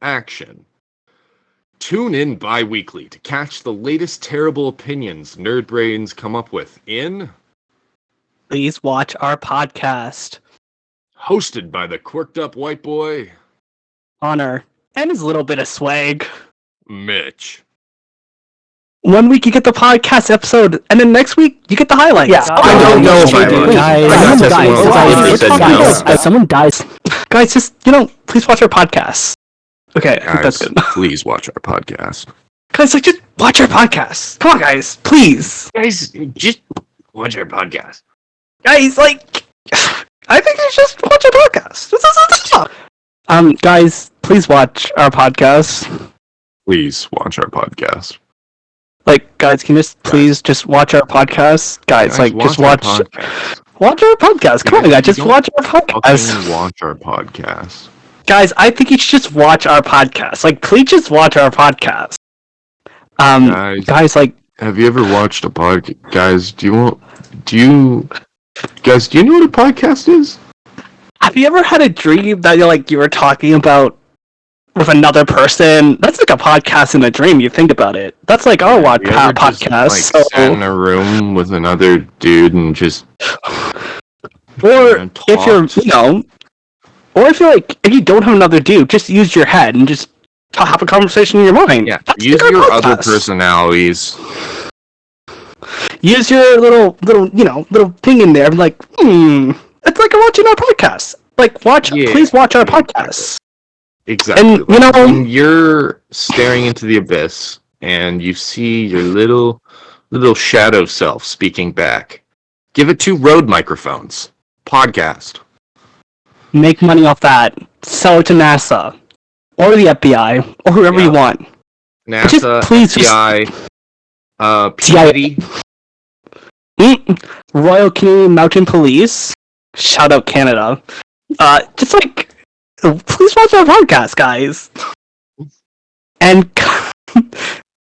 action. Tune in bi-weekly to catch the latest terrible opinions nerd brains come up with in Please watch our podcast. Hosted by the quirked up white boy, Honor, and his little bit of swag. Mitch. 1 week you get the podcast episode, and then next week you get the highlights. Yeah, I don't know if someone dies. Guys, just, please watch our podcast. Okay, I think that's good. Please watch our podcast. Guys, just watch our podcast. Come on, guys, please. Guys, just watch our podcast. Guys, I think you should just watch our podcast. Guys, please watch our podcast. Please watch our podcast. Guys, can you please just watch our podcast? Guys, just watch our podcast. Come on, guys, just watch our podcast. Watch our podcast. Guys, I think you should just watch our podcast. Please just watch our podcast. Guys, have you ever watched a podcast? Guys, do you know what a podcast is? Have you ever had a dream that you were talking about with another person? That's like a podcast in a dream. You think about it. That's like our podcast. Just, sat in a room with another dude and just. Or if you're, or if you don't have another dude, just use your head and just have a conversation in your mind. Yeah, use your other personalities. Use your little thing in there. It's like I'm watching our podcast. Please watch our podcast. Exactly. And when you're staring into the abyss and you see your little shadow self speaking back, give it 2 Rode microphones. Podcast. Make money off that. Sell it to NASA or the FBI or whoever you want. NASA, FBI, CIA, Royal Canadian Mountain Police. Shout out Canada. Please watch our podcast, guys. And